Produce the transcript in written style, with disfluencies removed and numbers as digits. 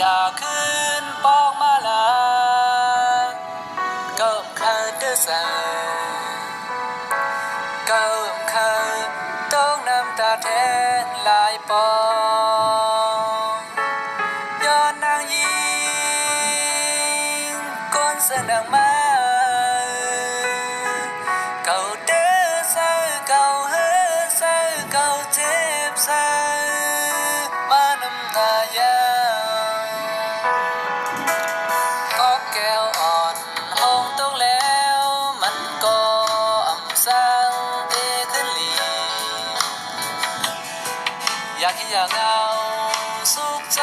อยากขึ้นปองมาลาก็เคยเดือดสาก็เคยต้องน้ำตาแทนลายปองย้อนนางยิงก้นเส้นดังมาเก่าเดือดสาเก่าเฮสาเก่าเจ็บสามาน้ำตายาก็แก้วอ่อนห้องต้องแล้วมันก็อ่ำสร้างเตขึ้นลีอยากคิดอยากเอาสุขใจ